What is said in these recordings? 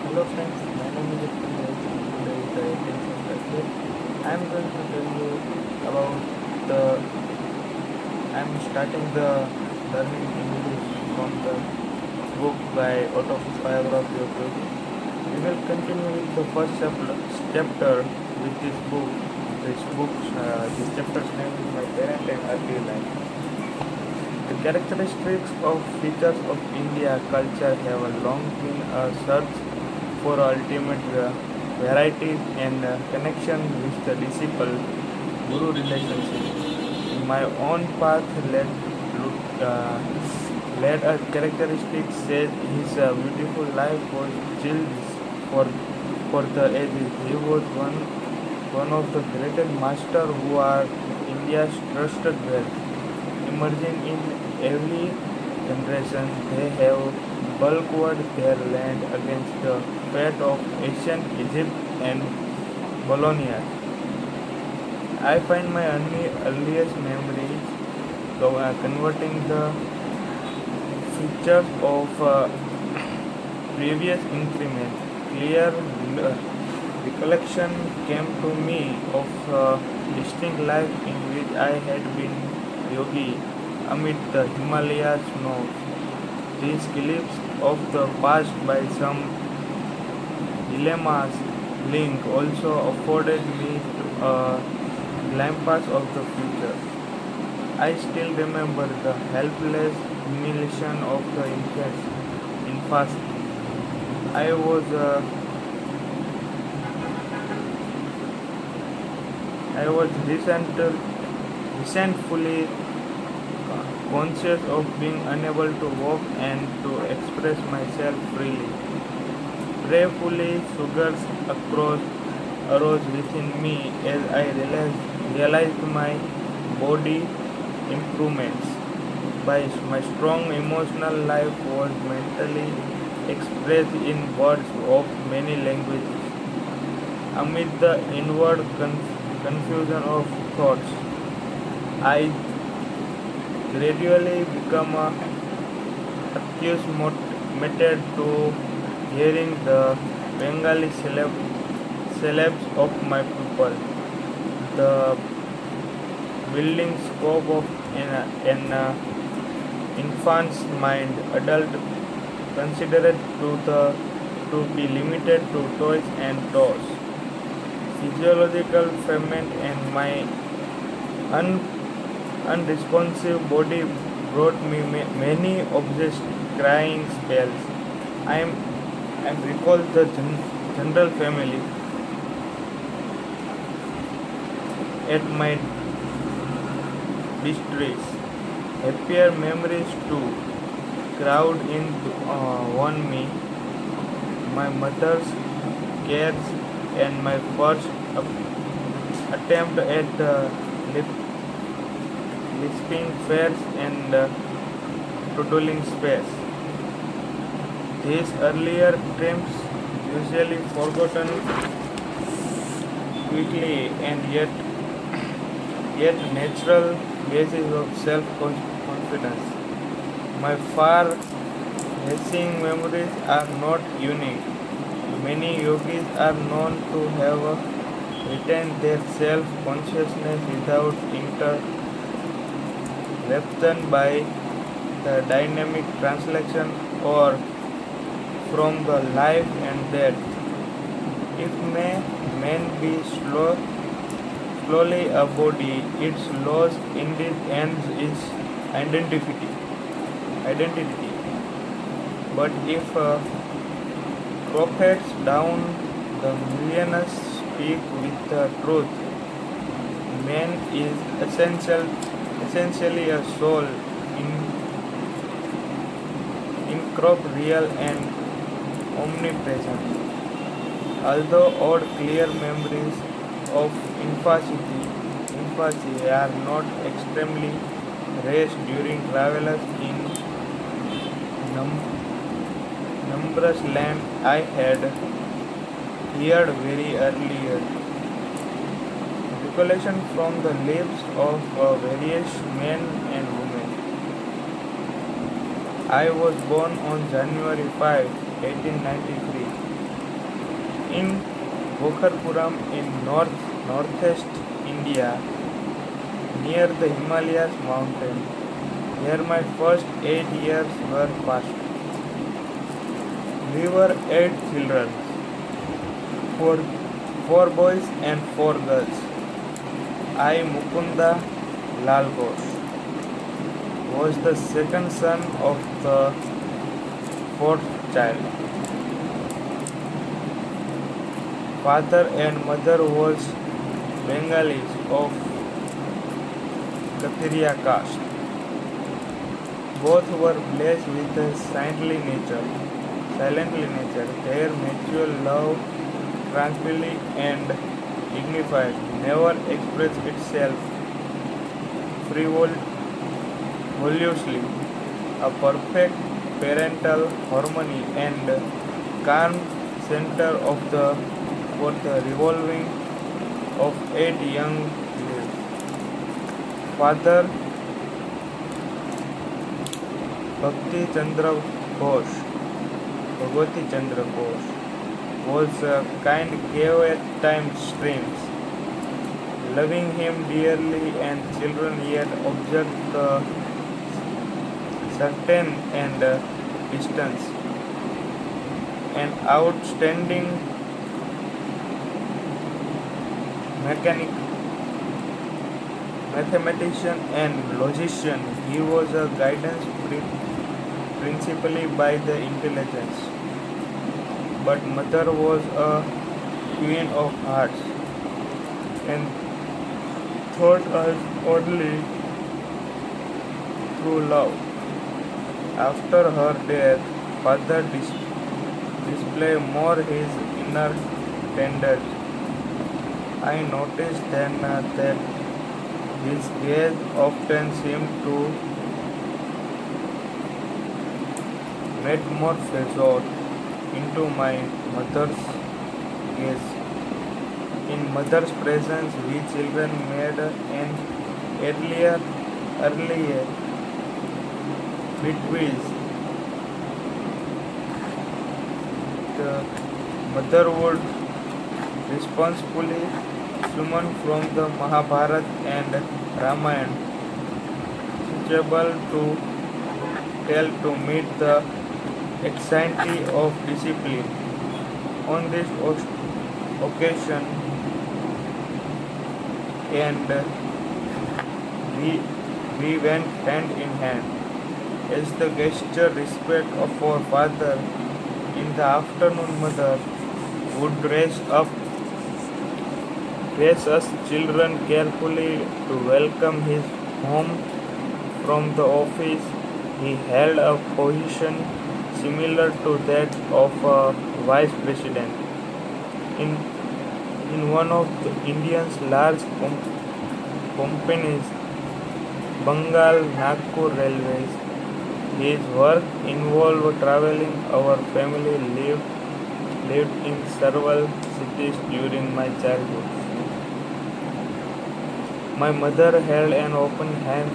Hello friends, my name is Akhilesh and today is the 18th of April. I am going to tell you about the I am starting the learning English from the book by autobiography of Yogi. We will continue with the first chapter with this book. This chapter's name is My Parent and Early Life. The characteristics of features of India culture have long been a search for ultimate variety and connection with the disciple-guru relationship. In my own path uh, led a characteristic said his beautiful life was chilled for for the ages. He was one of the greatest masters who are India's trusted wealth. Emerging in every generation, they have bulwarked their land against the fate of ancient Egypt and Bologna. I find my earliest memories converting the features of previous increment. Clear recollection came to me of distinct life in which I had been yogi amid the Himalaya snows. These clips of the past by some dilemmas link also afforded me a glimpse of the future. I still remember the helpless humiliation of the infant. I was uh, I was resentfully conscious of being unable to walk and to express myself freely. Prayerfully, sugars across arose within me as I realized my body improvements. My strong emotional life was mentally expressed in words of many languages. Amid the inward confusion of thoughts, I gradually become accused to hearing the Bengali syllabes of my people. The building scope of an infant's mind, adult considered to be limited to toys and toys. Physiological ferment and my un, unresponsive body brought me many obsessed crying spells. I am I recall the general family at my distress. Happier memories too crowd in on me. My mother's cares and my first attempt at lip, lisping fairs and toddling space. These earlier triumphs, usually forgotten quickly and yet natural basis of self-confidence. My far-reaching memories are not unique. Many yogis are known to have retained their self-consciousness without interruption by the dynamic translation or from the life and death. If man be slowly a body, its loss indeed ends its identity. But if prophets down the millions speak with the truth, man is essentially a soul in incorporeal and omnipresent. Although odd clear memories of infancy are not extremely raised during travels in num- numerous land I had heard very earlier. Recollection from the lips of various men and women. I was born on January 5, 1893. in Bokharpuram in northeast India, near the Himalayas mountain. Here my first 8 years were passed. We were 8 children, four, four boys and four girls. I, Mukunda Lal Ghosh, was the second son of the fourth child. Father and mother was Bengalis of Kathiriya caste. Both were blessed with a silently nature. Their mutual love, tranquilly and dignified, never expressed itself frivolously. A perfect parental harmony and calm center for the revolving of 8 young lives. Father Bhakti Chandra Ghosh, Bhagwati Chandra Ghosh, was a kind gave at times streams, loving him dearly, and children yet observed the certain and distance. An outstanding mechanic, mathematician and logician, he was a guidance principally by the intelligence. But mother was a queen of hearts and taught us only through love. After her death, father displayed more his inner tenderness. I noticed then that his gaze often seemed to metamorphose into my mother's gaze. In mother's presence, we children made an earlier bequeath. The mother would responsibly summon from the Mahabharata and Ramayana, suitable to tell to meet the anxiety of discipline. On this occasion, and we went hand in hand. As the gesture respect of our father, in the afternoon mother would raise us children carefully to welcome his home from the office. He held a position similar to that of a vice president in one of the India's large companies, Bengal Nagpur Railways. His work involved traveling. Our family lived in several cities during my childhood. My mother held an open hand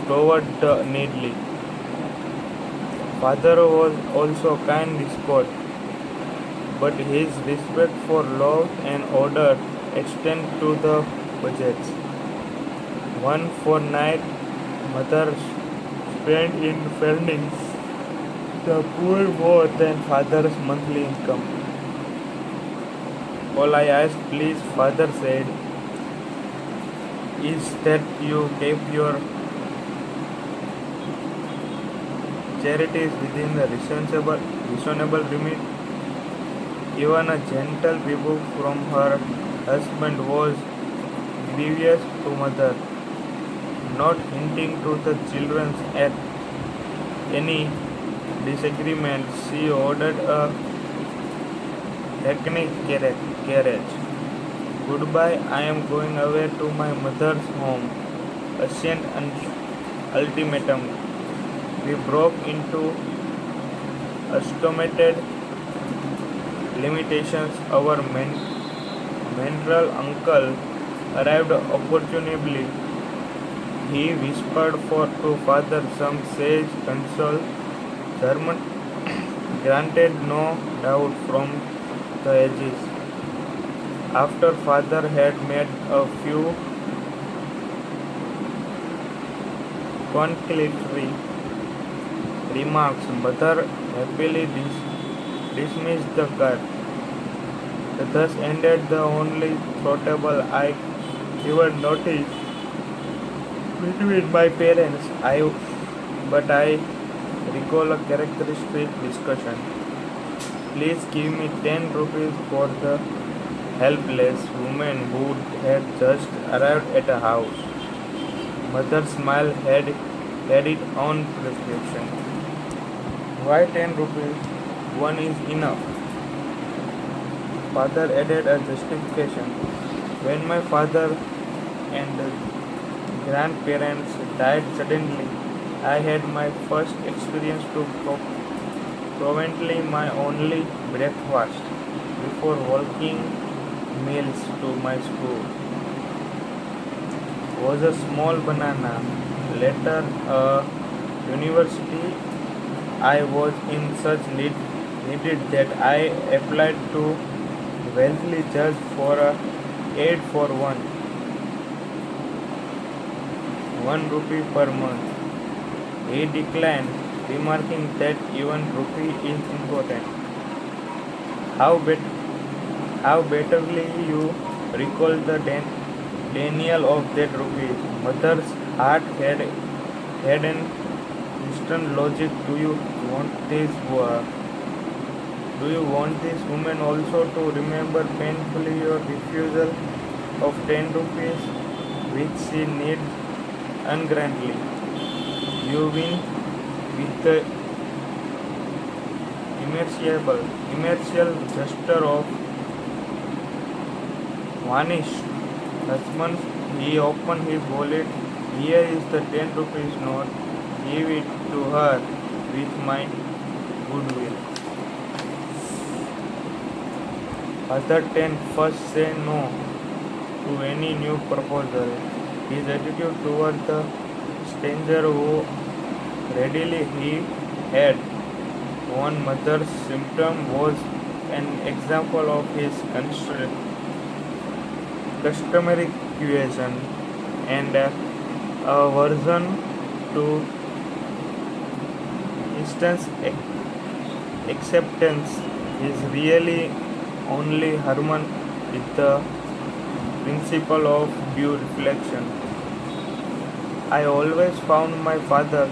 toward the needy. Father was also kind sport, but his respect for law and order extended to the budgets. One fortnight, mother spent in fending the poor more than father's monthly income. All I asked, please, father said, is that you keep your charities within the reasonable limit. Even a gentle rebuke from her husband was grievous to mother. Not hinting to the children at any disagreement, she ordered a hackney carriage. Goodbye, I am going away to my mother's home. A sent an ultimatum. We broke into estimated limitations. Our mental uncle arrived opportunely. He whispered to father some sage counsel. Sermon granted, no doubt, from the edges. After father had made a few conciliatory remarks, mother happily dismissed the car. Thus ended the only throttable I ever noticed between my parents. But I recall a characteristic discussion. Please give me 10 rupees for the helpless woman who had just arrived at a house. Mother's smile had its own prescription. Why 10 rupees? One is enough. Father added a justification. When my father and grandparents died suddenly, I had my first experience to provenently my only breakfast before walking meals to my school was a small banana. Later, a university, I was in such needed that I applied to wealthy judge for a aid for one rupee per month. He declined, remarking that even rupee is important. How how betterly you recall the Daniel of that rupee. Mother's heart had an instant logic. Want this? Do you want this woman also to remember painfully your refusal of 10 rupees, which she needs ungratefully? You win with the immersial gesture of vanished husband. He opened his wallet. Here is the 10 rupees note. Give it to her with my goodwill. Other 10 first say no to any new proposal. His attitude toward the stranger who readily he had one mother's symptom was an example of his customary question and aversion to instant acceptance is really only harmony with the principle of due reflection. I always found my father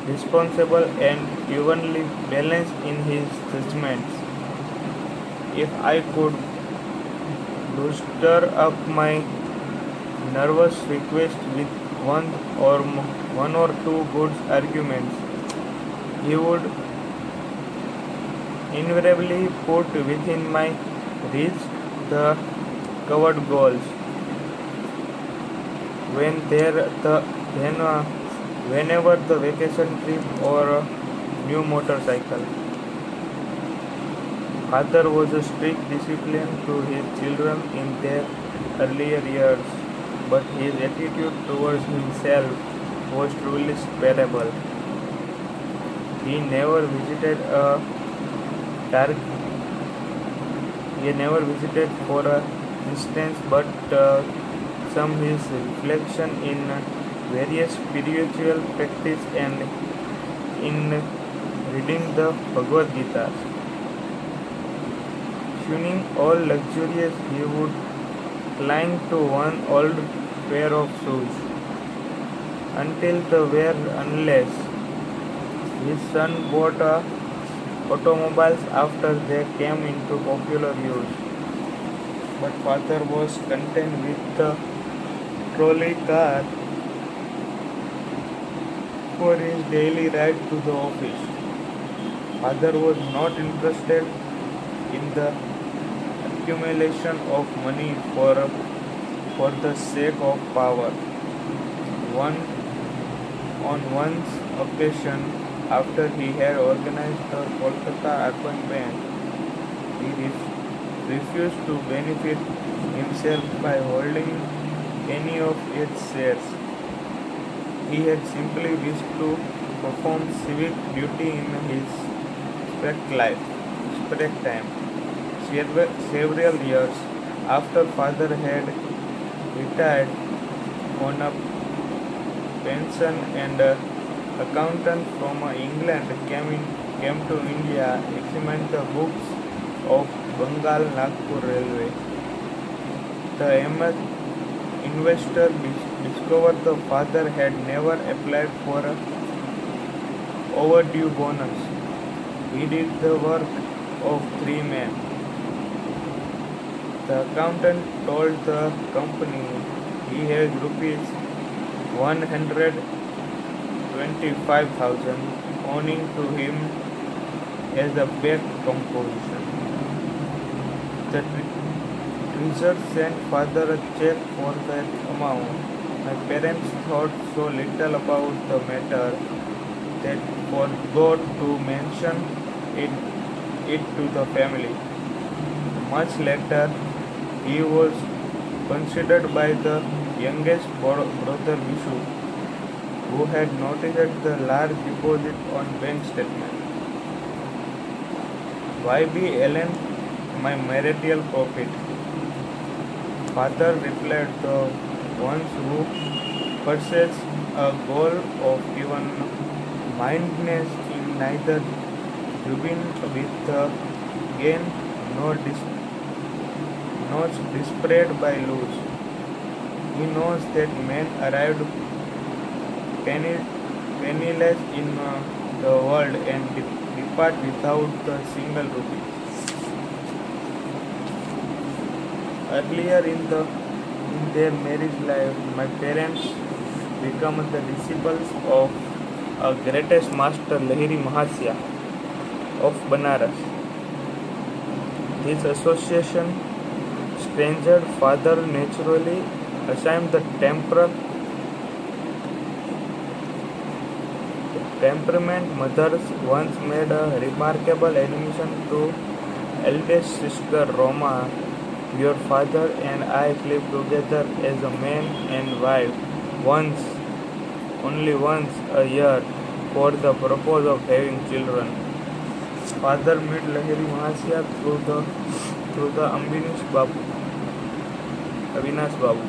responsible and evenly balanced in his judgments. If I could stir up my nervous request with one or two good arguments, he would invariably put within my reach the covered goals. When then whenever the vacation trip or a new motorcycle. Father was a strict discipline to his children in their earlier years, but his attitude towards himself was truly spareable. He never visited a dark. He never visited for a instance, but some his reflection in various spiritual practice and in reading the Bhagavad Gita. Shunning all luxurious, he would cling to one old pair of shoes until the wear unless his son bought automobiles after they came into popular use. But father was content with the trolley car for his daily ride to the office. Father was not interested in the accumulation of money for the sake of power. One on one occasion, after he had organized the Kolkata Urban Bank, he refused to benefit himself by holding any of its shares. He had simply wished to perform civic duty in his spare time. several years after father had retired on a pension and accountant from England came to India, examined the books of Bengal Nagpur Railway. The investor discovered the father had never applied for a overdue bonus. He did the work of three men. The accountant told the company he has rupees 125,000 owing to him as a back composition. The treasurer sent father a check for that amount. My parents thought so little about the matter that forgot to mention it, it to the family. Much later, he was considered by the youngest brother Vishu, who had noticed the large deposit on bank statement. Why be Ellen my marital profit? Father replied, the ones who possess a goal of even mindedness in neither jubilant with the gain nor desperate by lose. He knows that men arrived penniless in the world and depart without a single rupee. Earlier in their marriage life, my parents became the disciples of a greatest master Lahiri Mahasya of Banaras. This association stranger father naturally assigned the temperament mothers once made a remarkable admission to eldest sister Roma. Your father and I live together as a man and wife only once a year for the purpose of having children. Father met Lahiri Mahasya through the Avinash Babu,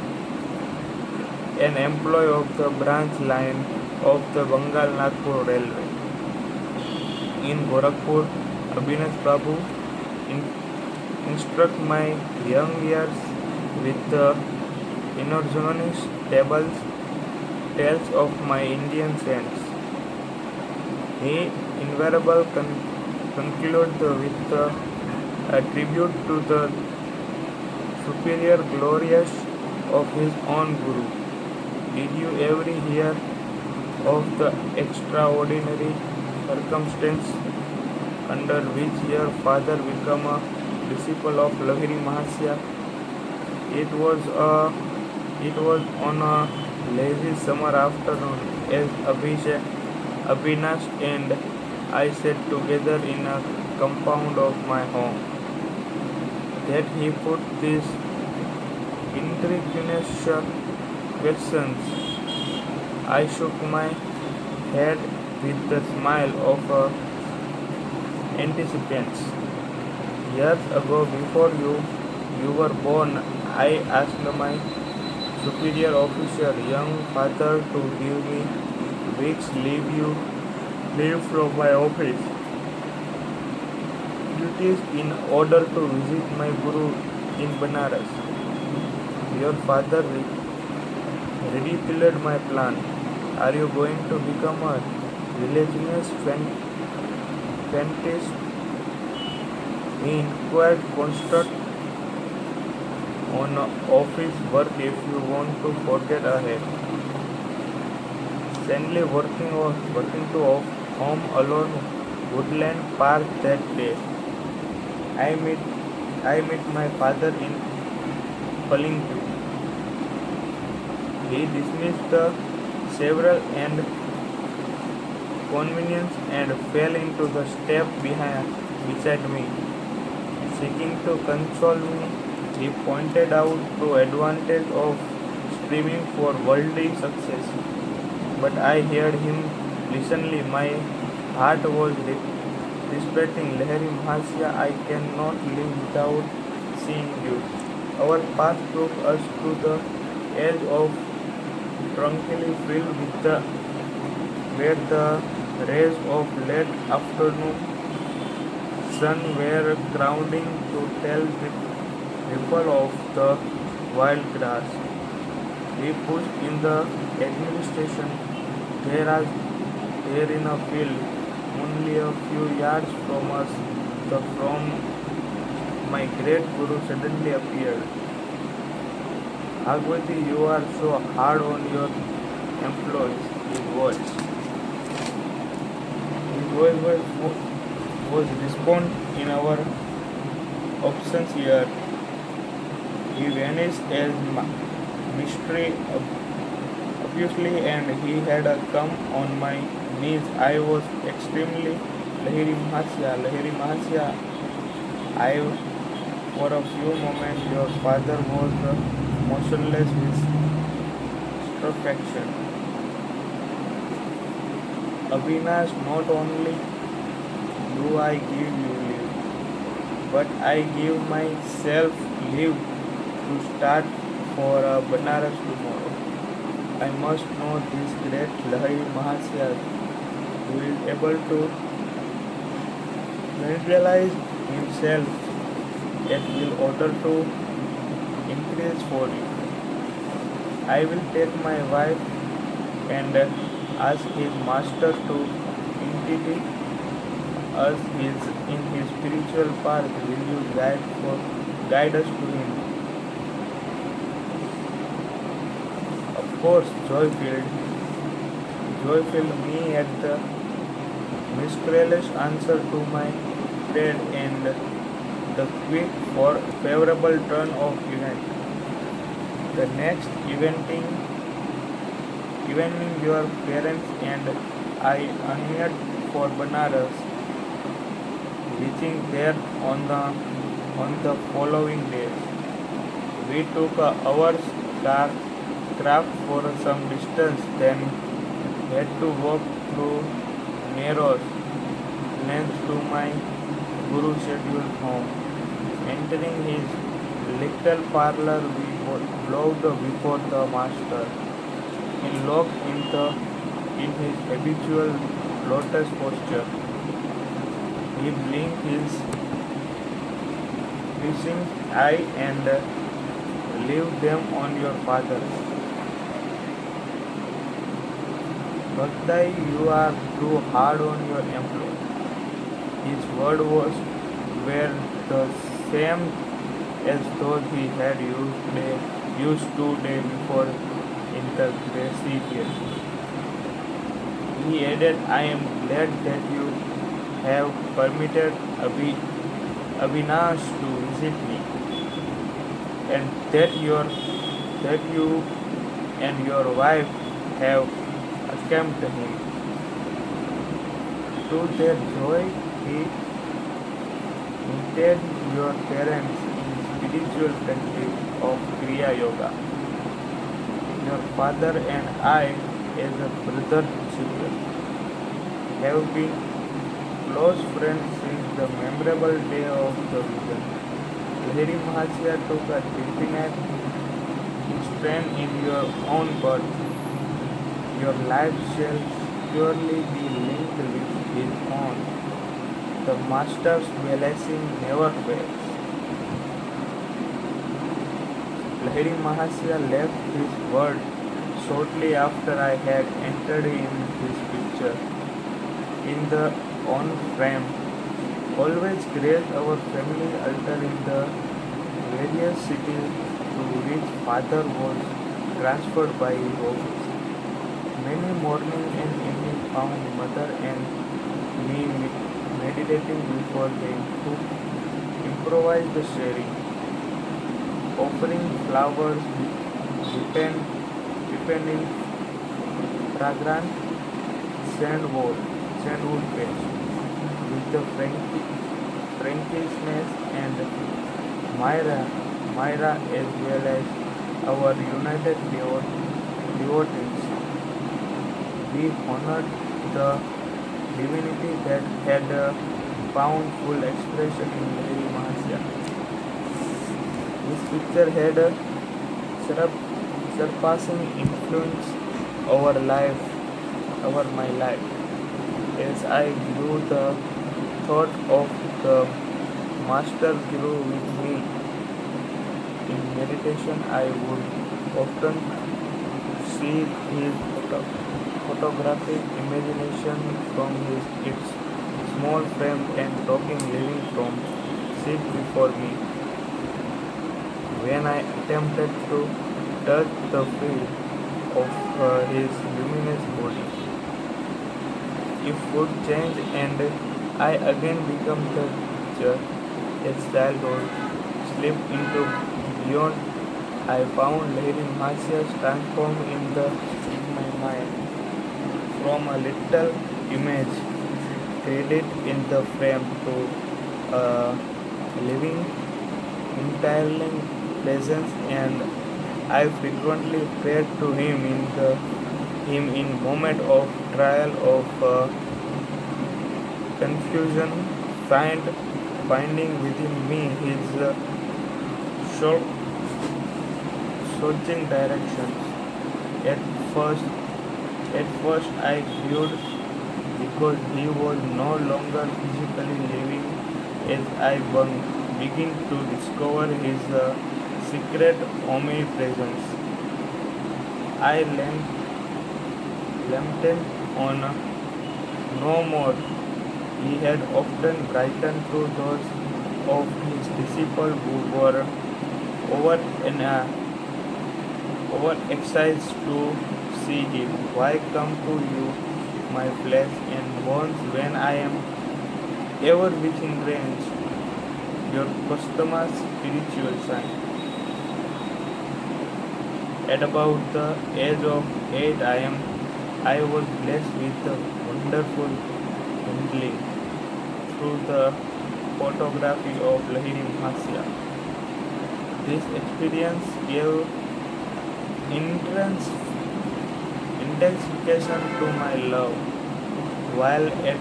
an employee of the branch line of the Bengal Nagpur Railway. In Gorakhpur, Avinash Babu instruct my young years with the inorganic tales of my Indian saints. He invariably concluded with a tribute to the superior glorious of his own Guru. Did you ever hear of the extraordinary circumstance under which your father became a disciple of Lahiri Mahasya? It was on a lazy summer afternoon as Abhinash and I sat together in a compound of my home that he put these intriguous questions. I shook my head with the smile of anticipants. Years ago, before you were born, I asked my superior officer, young father, to give me weeks leave from my office duties in order to visit my Guru in Banaras. Your father ridiculed my plan. Are you going to become a religious fantasist? He inquired constant on office work if you want to forget ahead. Sadly working to home alone Woodland Park that day. I met my father in Palanquin. He dismissed the several and convenience and fell into the step beside me. Seeking to console me, he pointed out the advantage of striving for worldly success. But I heard him listenly. My heart was Respecting Lahiri Mahasya, I cannot live without seeing you. Our path took us to the edge of tranquilly filled with the where the rays of late afternoon sun were grounding to tell the ripple of the wild grass. We pushed in the administration there in a field only a few yards from us. The from my great guru suddenly appeared. Agwati, you are so hard on your employees. His voice was respond in our absence here. He vanished as mystery obviously, and he had come on my knees. I was extremely Lahiri Mahasya. I, for a few moments, your father was motionless with stupefaction. Avinash, not only do I give you leave, but I give myself leave to start for Banaras tomorrow. I must know this great Lahiri Mahasya who is able to materialize himself at will order to increase for you. I will take my wife and ask his master to intitulate us in his spiritual path. Will you guide us to him? Of course, joy filled me at the mysterious answer to my prayer and the quick for favorable turn of event. The next evening your parents and I unmute for Banaras, reaching there on the following day. We took a hour's craft for some distance, then had to walk through narrow lanes to my Guru scheduled home. Entering his little parlor, we bowed before the master. He locked in his habitual lotus posture. He blinked his piercing eye and leave them on your father. Bhaktai, you are too hard on your employee. His word were the same as those he had used 2 days before in the grassy field. He added, I am glad that you have permitted Avinash to visit me, and that you and your wife have accompanied him. To their joy, he invited your parents in spiritual practice of Kriya Yoga. Your father and I, as a brother sister, have been close friends since the memorable day of the vision. Lahiri Mahasya took a definite interest in your own birth. Your life shall surely be linked with his own. The master's blessing never fails. Lahiri Mahasya left his word shortly after I had entered in his picture in the on frame. Always graced our family altar in the various cities to which father was transferred by his office. Many morning and evening found mother and me meditating before they could improvise the sharing, offering flowers depending fragrant sandwood paste with the frankness and Myra as well as our united devotees. We honored the divinity that had found full expression in Mary Mahasya. This picture had a surp- surpassing influence over life, over my life. As I grew, the thought of the master grew with me. In meditation, I would often see his photographic imagination from its small frame and talking living from seat before me. When I attempted to touch the feel of his luminous body, if would change and I again become the teacher, as childhood slipped into beyond, I found Lahiri Mahasyas transformed in my mind from a little image created in the frame to a living, entirely presence, and I frequently prayed to him in moment of trial of confusion, finding within me his short, searching directions. At first, at first I grieved because he was no longer physically living as I begin to discover his secret omnipresence. I lamented on no more. He had often brightened to those of his disciples who were over and overexcited to see him. Why come to you, my flesh and bones, when I am ever within range? Your customer spiritual sign. At about the age of 8, I was blessed with a wonderful handling through the photography of Lahiri Mahasya. This experience gave intense intensification to my love. While at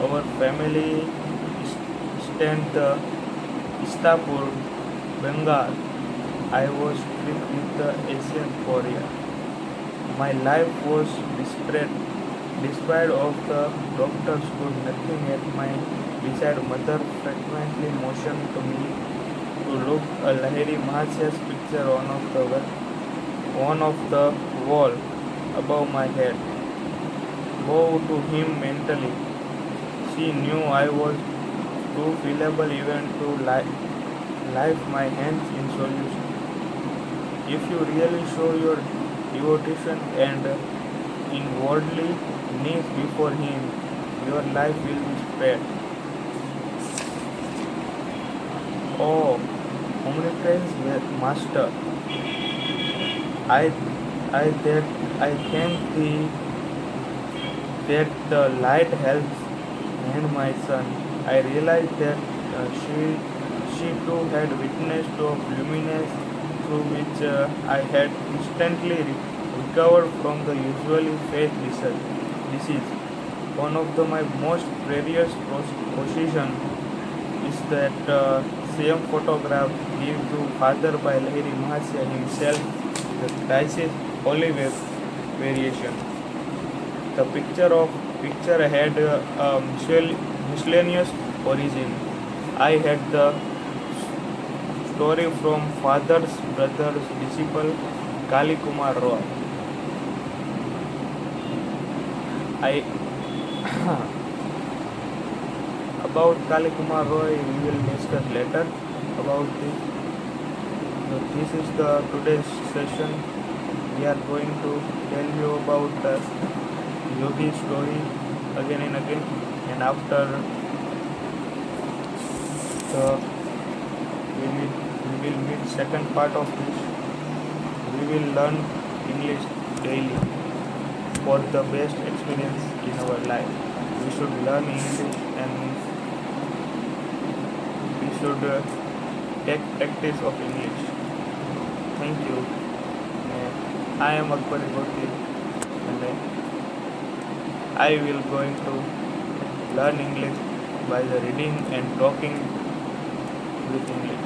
our family stand the Istapur, Bengal, I was strict with the Asian Korea. My life was desperate. Despite of the doctors could nothing at my beside mother frequently motioned to me to look a Lahiri Mahasya's picture on of the wall above my head. Bow to him mentally. She knew I was too feeble even to lift my hands in solution. If you really show your devotion and inwardly knees before him, your life will be spared. Oh, omnipresent Master, I, I thank thee that the light helps and my son. I realized that she too had witnessed of luminous through which I had instantly recovered from the usually faith disease. One of my most precious possessions is that same photograph given to Father by Lahiri Mahasya himself, the crisis olive variation. The picture had a miscellaneous origin. I had the story from father's brother's disciple Kali Kumar Roy. I about Kali Kumar Roy we will discuss later about this. So this is the today's session. We are going to tell you about the yogi story again and again, and after the we will meet second part of this. We will learn English daily for the best experience in our life. We should learn English and we should take practice of English. Thank you. I am Bhautik and I will going to learn English by the reading and talking with English.